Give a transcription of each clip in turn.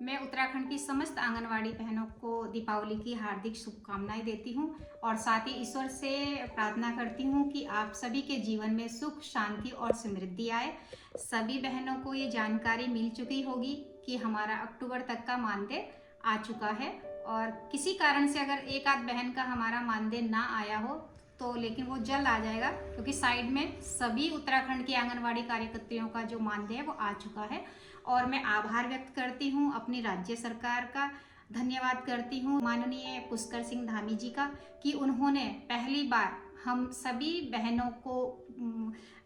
मैं उत्तराखंड की समस्त आंगनवाड़ी बहनों को दीपावली की हार्दिक शुभकामनाएं देती हूं और साथ ही ईश्वर से प्रार्थना करती हूं कि आप सभी के जीवन में सुख, शांति और समृद्धि आए। सभी बहनों को ये जानकारी मिल चुकी होगी कि हमारा अक्टूबर तक का मानदेय आ चुका है और किसी कारण से अगर एक आध बहन का हमारा मानदेय ना आया हो तो लेकिन वो जल्द आ जाएगा, क्योंकि साइड में सभी उत्तराखंड की आंगनवाड़ी कार्यकर्तियों का जो मानदेय है वो आ चुका है। और मैं आभार व्यक्त करती हूँ अपनी राज्य सरकार का, धन्यवाद करती हूँ माननीय पुष्कर सिंह धामी जी का कि उन्होंने पहली बार हम सभी बहनों को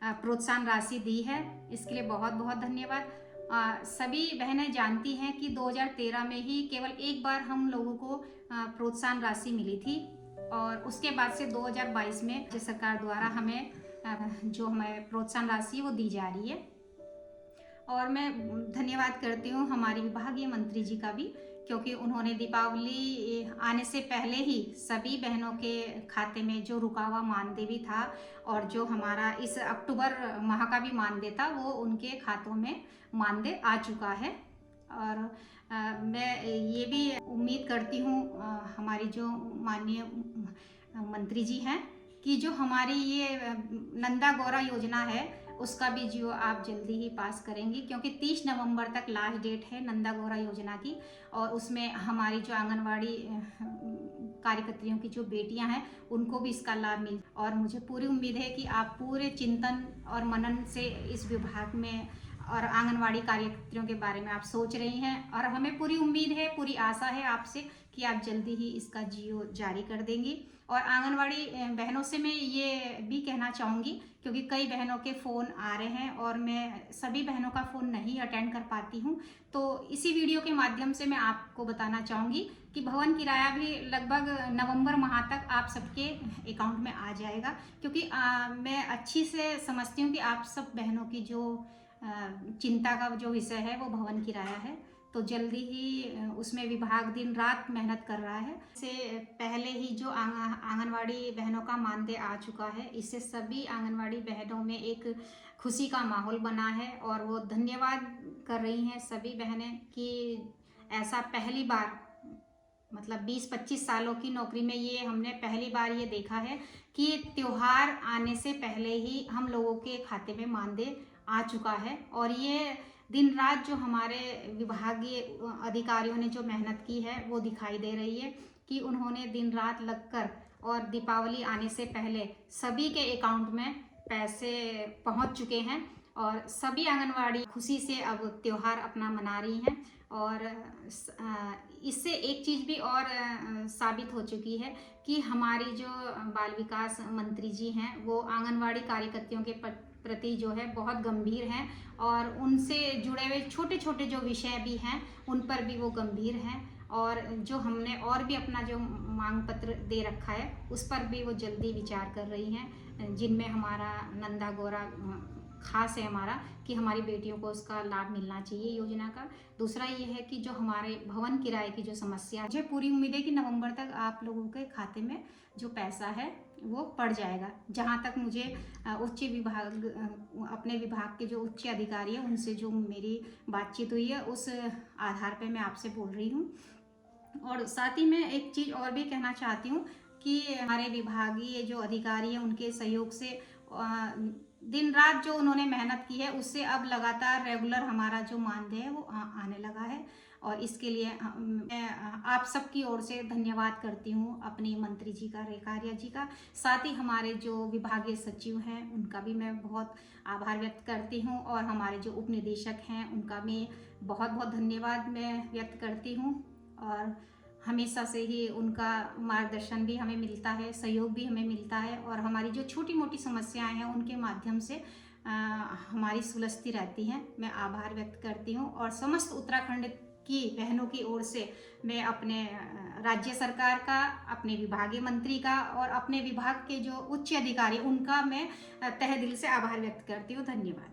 प्रोत्साहन राशि दी है। इसके लिए बहुत बहुत धन्यवाद। सभी बहनें जानती हैं कि 2013 में ही केवल एक बार हम लोगों को प्रोत्साहन राशि मिली थी और उसके बाद से 2022 में राज्य सरकार द्वारा हमें जो हमें प्रोत्साहन राशि वो दी जा रही है। और मैं धन्यवाद करती हूँ हमारी विभागीय मंत्री जी का भी, क्योंकि उन्होंने दीपावली आने से पहले ही सभी बहनों के खाते में जो रुका हुआ मानदेय भी था और जो हमारा इस अक्टूबर माह का भी मानदेय था वो उनके खातों में मानदेय आ चुका है। और मैं ये भी उम्मीद करती हूँ हमारी जो माननीय मंत्री जी हैं कि जो हमारी ये नंदा गौरा योजना है उसका भी जो आप जल्दी ही पास करेंगी, क्योंकि 30 नवंबर तक लास्ट डेट है नंदा गौरा योजना की और उसमें हमारी जो आंगनवाड़ी कार्यकर्तियों की जो बेटियां हैं उनको भी इसका लाभ मिल। और मुझे पूरी उम्मीद है कि आप पूरे चिंतन और मनन से इस विभाग में और आंगनवाड़ी कार्यकर्तियों के बारे में आप सोच रही हैं और हमें पूरी उम्मीद है, पूरी आशा है आपसे कि आप जल्दी ही इसका जियो जारी कर देंगी। और आंगनवाड़ी बहनों से मैं ये भी कहना चाहूँगी, क्योंकि कई बहनों के फ़ोन आ रहे हैं और मैं सभी बहनों का फ़ोन नहीं अटेंड कर पाती हूँ, तो इसी वीडियो के माध्यम से मैं आपको बताना चाहूँगी कि भवन किराया भी लगभग नवंबर माह तक आप सबके अकाउंट में आ जाएगा, क्योंकि मैं अच्छी से समझती हूँ कि आप सब बहनों की जो चिंता का जो विषय है वो भवन किराया है, तो जल्दी ही उसमें विभाग दिन रात मेहनत कर रहा है। इससे पहले ही जो आंगनवाड़ी बहनों का मानदेय आ चुका है, इससे सभी आंगनवाड़ी बहनों में एक खुशी का माहौल बना है और वो धन्यवाद कर रही हैं सभी बहनें कि ऐसा पहली बार, मतलब 20-25 सालों की नौकरी में ये हमने पहली बार ये देखा है कि त्योहार आने से पहले ही हम लोगों के खाते में मानदेय आ चुका है। और ये दिन रात जो हमारे विभागीय अधिकारियों ने जो मेहनत की है वो दिखाई दे रही है कि उन्होंने दिन रात लगकर और दीपावली आने से पहले सभी के अकाउंट में पैसे पहुंच चुके हैं और सभी आंगनवाड़ी खुशी से अब त्योहार अपना मना रही हैं। और इससे एक चीज़ भी और साबित हो चुकी है कि हमारी जो बाल विकास मंत्री जी हैं वो आंगनवाड़ी कार्यकर्तियों के प्रति जो है बहुत गंभीर हैं और उनसे जुड़े हुए छोटे छोटे जो विषय भी हैं उन पर भी वो गंभीर हैं। और जो हमने और भी अपना जो मांग पत्र दे रखा है उस पर भी वो जल्दी विचार कर रही हैं, जिनमें हमारा नंदा गौरा खास है हमारा कि हमारी बेटियों को उसका लाभ मिलना चाहिए योजना का। दूसरा ये है कि जो हमारे भवन किराए की जो समस्या, मुझे पूरी उम्मीद है कि नवंबर तक आप लोगों के खाते में जो पैसा है वो पड़ जाएगा। जहाँ तक मुझे उच्च विभाग, अपने विभाग के जो उच्च अधिकारी है उनसे जो मेरी बातचीत हुई है उस आधार पर मैं आपसे बोल रही हूँ। और साथ ही मैं एक चीज़ और भी कहना चाहती हूँ कि हमारे विभागीय जो अधिकारी हैं उनके सहयोग से दिन रात जो उन्होंने मेहनत की है उससे अब लगातार रेगुलर हमारा जो मानदेय है वो आने लगा है। और इसके लिए मैं आप सबकी ओर से धन्यवाद करती हूँ अपनी मंत्री जी का, रेखा आर्या जी का, साथ ही हमारे जो विभागीय सचिव हैं उनका भी मैं बहुत आभार व्यक्त करती हूँ और हमारे जो उप निदेशक हैं उनका भी बहुत बहुत धन्यवाद मैं व्यक्त करती हूँ। और हमेशा से ही उनका मार्गदर्शन भी हमें मिलता है, सहयोग भी हमें मिलता है और हमारी जो छोटी मोटी समस्याएं हैं उनके माध्यम से हमारी सुलझती रहती हैं। मैं आभार व्यक्त करती हूँ और समस्त उत्तराखंड की बहनों की ओर से मैं अपने राज्य सरकार का, अपने विभागीय मंत्री का और अपने विभाग के जो उच्च अधिकारी उनका मैं तहे दिल से आभार व्यक्त करती हूँ। धन्यवाद।